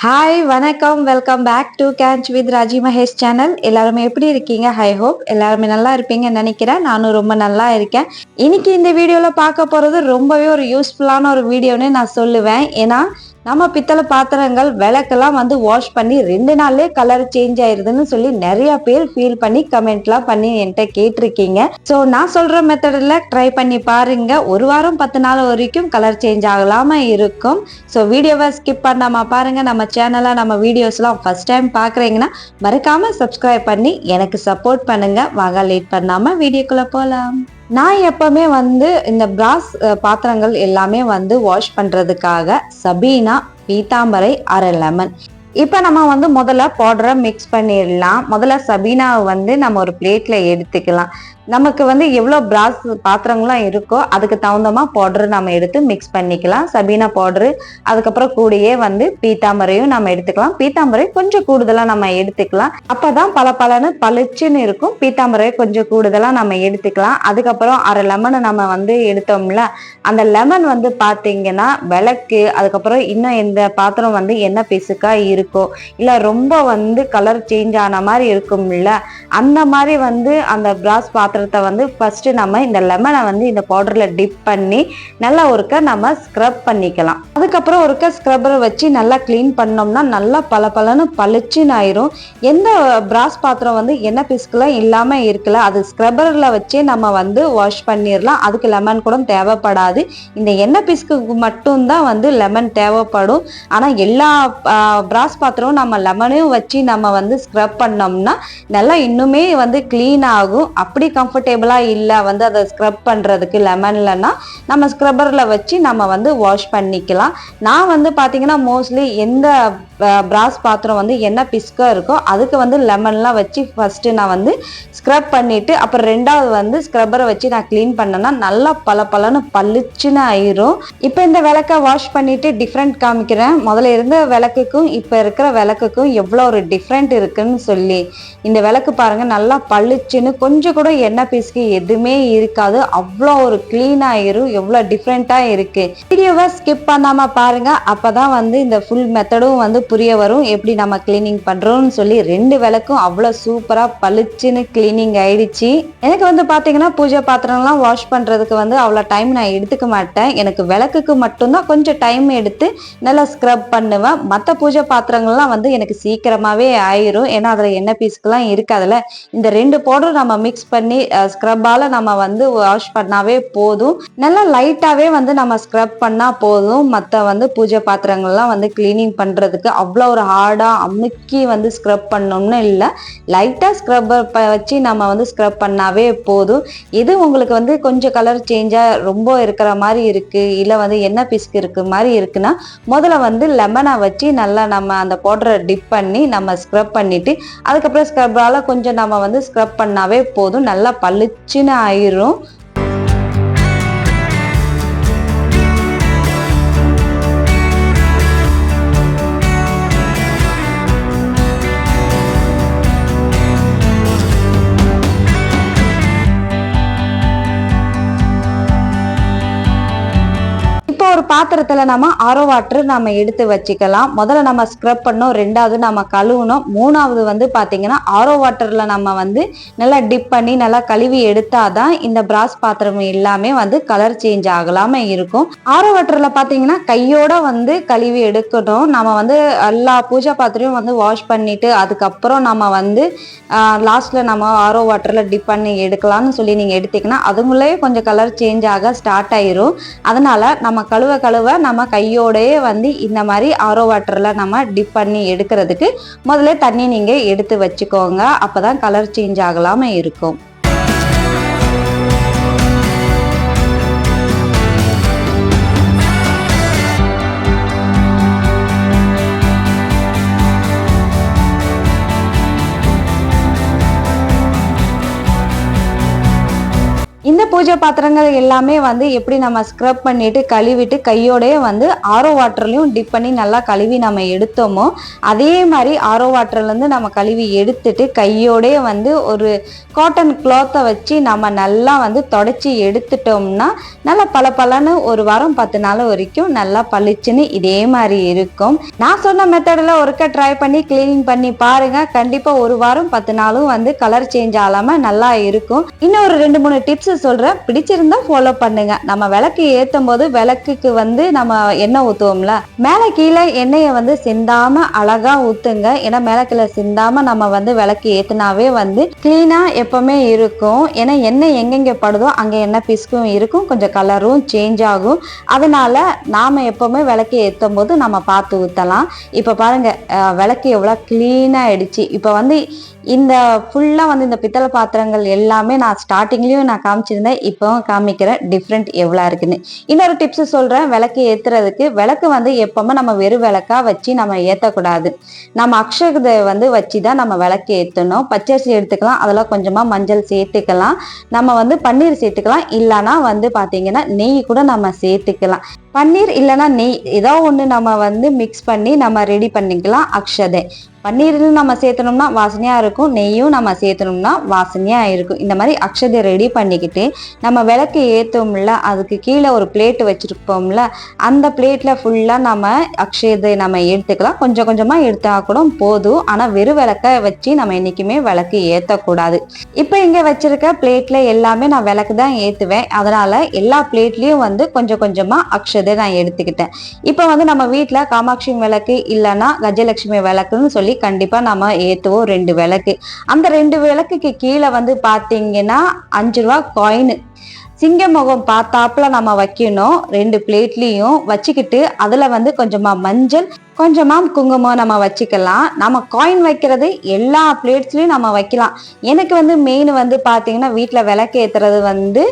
Hi வணக்கம், welcome back to catch with Raji Mahesh channel. எல்லாருமே எப்படி இருக்கீங்க? ஐ ஹோப் எல்லாருமே நல்லா இருப்பீங்கன்னு நினைக்கிறேன். நானும் ரொம்ப நல்லா இருக்கேன். இன்னைக்கு இந்த வீடியோவில் பார்க்க போகிறது ரொம்பவே ஒரு யூஸ்ஃபுல்லான ஒரு வீடியோன்னு நான் சொல்லுவேன். ஏன்னா நம்ம பித்தளை பாத்திரங்கள் விளக்கெல்லாம் வாஷ் பண்ணி 2 நாள்லயே கலர் சேஞ்ச் ஆயிருதுன்னு சொல்லி நிறைய பேர் ஃபீல் பண்ணி கமெண்ட்லாம் பண்ணி என்கிட்ட கேட்டிருக்கீங்க. ஸோ நான் சொல்ற மெத்தடில் ட்ரை பண்ணி பாருங்க. ஒரு வாரம் 10 நாள் வரைக்கும் கலர் சேஞ்ச் ஆகலாம இருக்கும். ஸோ வீடியோவை ஸ்கிப் பண்ணாம பாருங்க. நம்ம சேனலை நம்ம வீடியோஸ்லாம் ஃபர்ஸ்ட் டைம் பார்க்குறீங்கன்னா மறக்காம சப்ஸ்கிரைப் பண்ணி எனக்கு சப்போர்ட் பண்ணுங்க. வாங்க லேட் பண்ணாம வீடியோக்குள்ள போகலாம். நான் எப்பவுமே இந்த பிராஸ் பாத்திரங்கள் எல்லாமே வாஷ் பண்றதுக்காக சபீனா, பீதாம்பரை, அரை லெமன். இப்போ நம்ம முதல்ல பவுடரை மிக்ஸ் பண்ணிடலாம். முதல்ல சபீனாவை நம்ம ஒரு பிளேட்ல எடுத்துக்கலாம். நமக்கு எவ்வளோ பிராஸ் பாத்திரங்கள்லாம் இருக்கோ அதுக்கு தகுந்தமா பவுடர் நம்ம எடுத்து மிக்ஸ் பண்ணிக்கலாம். சபீனா பவுடரு, அதுக்கப்புறம் கூடயே பீத்தாம்பரையும் நம்ம எடுத்துக்கலாம். பீத்தாம்பரை கொஞ்சம் கூடுதலா நம்ம எடுத்துக்கலாம். அப்பதான் பலன்னு பளிச்சுன்னு இருக்கும். பீத்தாம்பரையை கொஞ்சம் கூடுதலா நம்ம எடுத்துக்கலாம். அதுக்கப்புறம் அரை லெமனை நம்ம எடுத்தோம்ல, அந்த லெமன் பாத்தீங்கன்னா விளக்கு, அதுக்கப்புறம் இன்னும் எந்த பாத்திரம் என்ன பிசுக்கா இருக்கோ இல்ல ரொம்ப கலர் சேஞ்ச் ஆன மாதிரி இருக்கும்ல, அந்த மாதிரி அந்த பிராஸ் பாத்திரத்தை ஃபர்ஸ்ட் நம்ம இந்த லெமனை இந்த பவுடர்ல டிப் பண்ணி நல்லா ஒருக்க நம்ம ஸ்க்ரப் பண்ணிக்கலாம். அதுக்கப்புறம் ஒருக்க ஸ்க்ரப்பரை வச்சு நல்லா கிளீன் பண்ணோம்னா நல்லா பலன்னு பளிச்சுன்னு ஆயிரும். எந்த பிராஸ் பாத்திரம் எண்ணெய் பிசுக்கெல்லாம் இல்லாம இருக்குல்ல, அது ஸ்க்ரப்பர்ல வச்சே நம்ம வாஷ் பண்ணிடலாம். அதுக்கு லெமன் கூட தேவைப்படாது. இந்த எண்ணெய் பிசுக்கு மட்டும்தான் லெமன் தேவைப்படும். ஆனா எல்லா பிராஸ் பாத்திரம் நம்ம லெமனையும் வச்சு நம்ம ஸ்க்ரப் பண்ணோம்னா நல்லா இன்னுமே கிளீன் ஆகும். அப்படி கம்ஃபர்டபுளா இல்லை அதை ஸ்க்ரப் பண்றதுக்கு லெமன்லன்னா நம்ம ஸ்க்ரப்பர்ல வச்சு நம்ம வாஷ் பண்ணிக்கலாம். நான் பாத்தீங்கன்னா மோஸ்ட்லி எந்த பிராஸ் பாத்திரம் என்ன பிஸ்கா இருக்கோ அதுக்கு லெமன்லாம் வச்சு ஃபர்ஸ்ட் நான் ஸ்க்ரப் பண்ணிட்டு அப்புறம் ரெண்டாவது ஸ்க்ரப்பரை வச்சு நான் கிளீன் பண்ணேன்னா நல்லா பலன்னு பளிச்சுன்னு ஆயிரும். இப்போ இந்த விளக்கை வாஷ் பண்ணிட்டு டிஃப்ரெண்ட் காமிக்கிறேன். முதல்ல இருந்த விளக்குக்கும் இப்போ இருக்கிற விளக்குக்கும் எவ்வளோ ஒரு டிஃப்ரெண்ட் இருக்குன்னு சொல்லி. இந்த விளக்கு பாருங்க நல்லா பளிச்சுன்னு, கொஞ்சம் கூட எண்ணெய் பிசுக்கு எதுவுமே இருக்காது. அவ்வளோ ஒரு கிளீன் ஆயிரும். எவ்வளோ டிஃப்ரெண்டா இருக்கு. வீடியோவை ஸ்கிப் பண்ணாம பாருங்க. அப்பதான் இந்த ஃபுல் மெத்தடும் புரிய வரும், எப்படி நம்ம கிளீனிங் பண்றோம்னு சொல்லி. 2 விளக்கும் அவ்வளோ சூப்பரா பளிச்சுன்னு கிளீனிங் ஆயிடுச்சு. எனக்கு பாத்தீங்கன்னா பூஜை பாத்திரம்லாம் வாஷ் பண்றதுக்கு அவ்வளோ டைம் நான் எடுத்துக்க மாட்டேன். எனக்கு விளக்குக்கு மட்டும்தான் கொஞ்சம் டைம் எடுத்து நல்லா ஸ்க்ரப் பண்ணுவேன். மற்ற பூஜை பாத்திரங்கள்லாம் எனக்கு சீக்கிரமாவே ஆயிரும். ஏன்னா அதுல எண்ணெய் பீஸ்க்குலாம் இருக்காதுல. இந்த 2 பவுடர் நம்ம மிக்ஸ் பண்ணி ஸ்க்ரப்பால நம்ம வாஷ் பண்ணாவே போதும். நல்லா லைட்டாவே நம்ம ஸ்க்ரப் பண்ணா போதும். மற்ற பூஜை பாத்திரங்கள்லாம் கிளீனிங் பண்றதுக்கு அவ்வளோ ஒரு ஹார்டா அமுக்கி ஸ்க்ரப் பண்ணோம்னு இல்லை. லைட்டா ஸ்க்ரப்பர் வச்சு நம்ம ஸ்க்ரப் பண்ணாவே போதும். இது உங்களுக்கு கொஞ்சம் கலர் சேஞ்சா ரொம்ப இருக்கிற மாதிரி இருக்கு, இல்ல எண்ணெய் பிசுக்கு இருக்கு மாதிரி இருக்குன்னா முதல்ல லெமனை வச்சு நல்லா நம்ம அந்த பவுடரை டிப் பண்ணி நம்ம ஸ்க்ரப் பண்ணிட்டு அதுக்கப்புறம் ஸ்க்ரப்பால கொஞ்சம் நம்ம ஸ்க்ரப் பண்ணாவே போதும். நல்லா பளிச்சுன்னு ஆயிரும். ஒரு பாத்திரத்துல நம்ம ஆரோ வாட்டர் நம்ம எடுத்து வச்சுக்கலாம். முதல்ல நம்ம ஸ்க்ரப் பண்ணோம், ரெண்டாவது நம்ம கழுவணும், மூணாவது பாத்தீங்கன்னா ஆரோ வாட்டர்ல நம்ம நல்லா டிப் பண்ணி நல்லா கழுவி எடுத்தாதான் இந்த பிராஸ் பாத்திரம் எல்லாமே கலர் சேஞ்ச் ஆகலாம இருக்கும். ஆரோ வாட்டர்ல பாத்தீங்கன்னா கையோட கழுவி எடுக்கணும். நம்ம எல்லா பூஜை பாத்திரையும் வாஷ் பண்ணிட்டு அதுக்கப்புறம் நம்ம லாஸ்ட்ல நம்ம ஆரோ வாட்டர்ல டிப் பண்ணி எடுக்கலாம்னு சொல்லி நீங்க எடுத்தீங்கன்னா அதுங்களே கொஞ்சம் கலர் சேஞ்ச் ஆக ஸ்டார்ட் ஆயிரும். அதனால நம்ம கழுவ நம்ம கையோடயே இந்த மாதிரி ஆரோ வாட்டர்ல நம்ம டிப் பண்ணி எடுக்கிறதுக்கு முதல்ல தண்ணி நீங்க எடுத்து வச்சுக்கோங்க. அப்பதான் கலர் சேஞ்ச் ஆகலாம இருக்கும். இந்த பூஜை பாத்திரங்கள் எல்லாமே வந்து எப்படி நம்ம ஸ்க்ரப் பண்ணிட்டு கழுவிட்டு கையோடய வந்து ஆரோ வாட்டர்லையும் டிப் பண்ணி நல்லா கழுவி நம்ம எடுத்தோமோ அதே மாதிரி ஆரோ வாட்டர்லேருந்து நம்ம கழுவி எடுத்துட்டு கையோடய வந்து ஒரு காட்டன் கிளாத்தை வச்சு நம்ம நல்லா வந்து தொடச்சி எடுத்துட்டோம்னா நல்லா பளபளன்னு ஒரு வாரம் 10 நாள் வரைக்கும் நல்லா பளிச்சுன்னு இதே மாதிரி இருக்கும். நான் சொன்ன மெத்தடில் ஒருக்க ட்ரை பண்ணி கிளீனிங் பண்ணி பாருங்க. கண்டிப்பா ஒரு வாரம் 10 நாளும் வந்து கலர் சேஞ்ச் ஆகாம நல்லா இருக்கும். இன்னும் ஒரு 2-3 டிப்ஸ் சொல்றேன், பிடிச்சிருந்தா ஃபாலோ பண்ணுங்க. நம்ம விளக்கு ஏற்றும் போது விளக்குக்கு வந்து நம்ம எண்ணெய் ஊற்றுவோம்ல, மேலே கீழே எண்ணெயை வந்து சிந்தாம அழகா ஊத்துங்க. ஏன்னா மேலே கீழே சிந்தாம நம்ம வந்து விளக்கு ஏத்துனாவே வந்து கிளீனா எப்பவுமே இருக்கும். ஏன்னா எண்ணெய் எங்கெங்க படுதோ அங்க எண்ணெய் பிசுக்கும் இருக்கும், கொஞ்சம் கலரும் சேஞ்ச் ஆகும். அதனால நாம எப்பவுமே விளக்கு ஏற்றும் போது நம்ம பார்த்து ஊற்றலாம். இப்போ பாருங்க விளக்கு எவ்வளோ கிளீனா ஆயிடுச்சு. இப்போ வந்து இந்த ஃபுல்லா வந்து இந்த பித்தளை பாத்திரங்கள் எல்லாமே நான் ஸ்டார்டிங்லயும் நான் காமிச்சிருந்தேன், இப்பவும் காமிக்கிறேன் டிஃப்ரெண்ட் எவ்வளோ இருக்குன்னு. இன்னொரு டிப்ஸ் சொல்றேன், விளக்கு ஏத்துறதுக்கு. விளக்கு வந்து எப்பவுமே நம்ம வெறும் விளக்கா வச்சு நம்ம ஏற்றக்கூடாது. நம்ம அக்ஷதை வந்து வச்சுதான் நம்ம விளக்கு ஏற்றணும். பச்சரிசி எடுத்துக்கலாம், அதெல்லாம் கொஞ்சமா மஞ்சள் சேர்த்துக்கலாம், நம்ம வந்து பன்னீர் சேர்த்துக்கலாம், இல்லைன்னா வந்து பாத்தீங்கன்னா நெய் கூட நம்ம சேர்த்துக்கலாம். பன்னீர் இல்லைன்னா நெய் ஏதோ ஒன்று நம்ம வந்து மிக்ஸ் பண்ணி நம்ம ரெடி பண்ணிக்கலாம் அக்ஷதை. பன்னீரும் நம்ம சேர்த்தனோம்னா வாசனையா இருக்கும், நெய்யும் நம்ம சேர்த்தனோம்னா வாசனையா இருக்கும். இந்த மாதிரி அக்ஷதை ரெடி பண்ணிக்கிட்டு நம்ம விளக்கு ஏற்றோம்ல, அதுக்கு கீழே ஒரு பிளேட் வச்சிருப்போம்ல, அந்த பிளேட்ல ஃபுல்லா நம்ம அக்ஷதை நம்ம எடுத்துக்கலாம். கொஞ்சம் கொஞ்சமா எடுத்தா கூட போதும், ஆனா வெறும் விளக்க வச்சு நம்ம என்னைக்குமே விளக்கு ஏற்றக்கூடாது. இப்போ இங்க வச்சிருக்க பிளேட்ல எல்லாமே நான் விளக்கு தான் ஏற்றுவேன். அதனால எல்லா பிளேட்லயும் வந்து கொஞ்சம் கொஞ்சமா அக்ஷதை நான் எடுத்துக்கிட்டேன். இப்போ வந்து நம்ம வீட்டில் காமாட்சி விளக்கு இல்லைன்னா கஜலட்சுமி விளக்குன்னு சொல்லி கண்டிப்பா நம்ம ஏத்துவோம் 2 விளக்கு. அந்த 2 விளக்குக்கு கீழே வந்து பாத்தீங்கன்னா 5 ரூபா காயின் சிங்க முகம் பார்த்தாப்புல நம்ம வைக்கணும். 2 பிளேட்லயும் வச்சுக்கிட்டு அதுல வந்து கொஞ்சமா மஞ்சள் கொஞ்சமா குங்குமம் நம்ம வச்சுக்கலாம். நம்ம காயின் வைக்கிறது எல்லா பிளேட்ஸ்லயும் நம்ம வைக்கலாம். எனக்கு வந்து மெயின் வந்து பாத்தீங்கன்னா வீட்டுல விளக்கு ஏத்துறது வந்து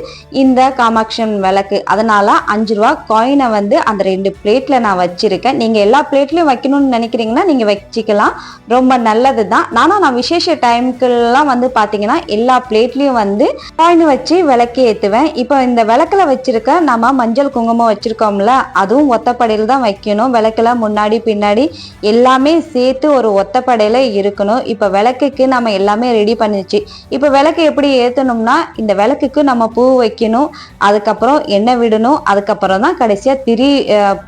இந்த காமாட்சி விளக்கு, அதனால 5 ரூபா காயினை வந்து அந்த 2 பிளேட்ல நான் வச்சிருக்கேன். நீங்க எல்லா பிளேட்லயும் வைக்கணும்னு நினைக்கிறீங்கன்னா நீங்க வச்சுக்கலாம், ரொம்ப நல்லதுதான். நான் விசேஷ டைமுக்கெல்லாம் வந்து பாத்தீங்கன்னா எல்லா பிளேட்லயும் வந்து காயின் வச்சு விளக்கு ஏத்துவேன். இப்போ இந்த விளக்குல வச்சிருக்க நம்ம மஞ்சள் குங்குமம் வச்சிருக்கோம்ல, அதுவும் ஒத்தப்படையில தான் வைக்கணும். விளக்குல முன்னாடி பின்னாடி எல்லாமே சேர்த்து ஒரு ஒத்தப்படையில இருக்கணும். இப்ப விளக்குக்கு நம்ம எல்லாமே ரெடி பண்ணிச்சு. இப்ப விளக்கு எப்படி ஏத்தணும்னா, இந்த விளக்குக்கு நம்ம பூ வைக்கணும், அதுக்கப்புறம் எண்ணெய் விடணும், அதுக்கப்புறம் தான் கடைசியா திரி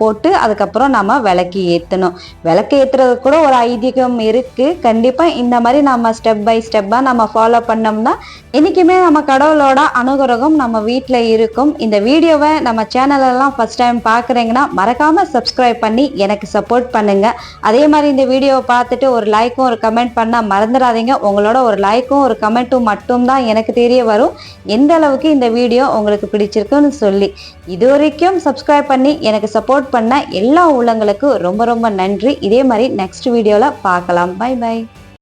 போட்டு அதுக்கப்புறம் நம்ம விளக்கு ஏத்தணும். விளக்கு ஏத்துறது கூட ஒரு ஐதீகம் இருக்கு. கண்டிப்பா இந்த மாதிரி நம்ம ஸ்டெப் பை ஸ்டெப்பா நம்ம ஃபாலோ பண்ணோம்னா என்னைக்குமே நம்ம கடவுளோட அனுகிரகம் நம்ம வீட்டுல இருக்கும். இந்த வீடியோவை நம்ம சேனலெல்லாம் ஃபர்ஸ்ட் டைம் பாக்குறீங்கன்னா மறக்காம சப்ஸ்கிரைப் பண்ணி எனக்கு சப்போர்ட் பண்ணுங்க. அதே மாதிரி இந்த வீடியோவை பார்த்துட்டு ஒரு லைக்கும் ஒரு கமெண்ட் பண்ண மறந்துடாதீங்க. உங்களோட ஒரு லைக்கும் ஒரு கமெண்ட்டும் மட்டும்தான் எனக்கு தெரிய வரும் எந்த அளவுக்கு இந்த வீடியோ உங்களுக்கு பிடிச்சிருக்குன்னு சொல்லி. இது வரைக்கும் சப்ஸ்கிரைப் பண்ணி எனக்கு சப்போர்ட் பண்ண எல்லா உள்ளங்களுக்கும் ரொம்ப ரொம்ப நன்றி. இதே மாதிரி நெக்ஸ்ட் வீடியோல பார்க்கலாம். Bye by.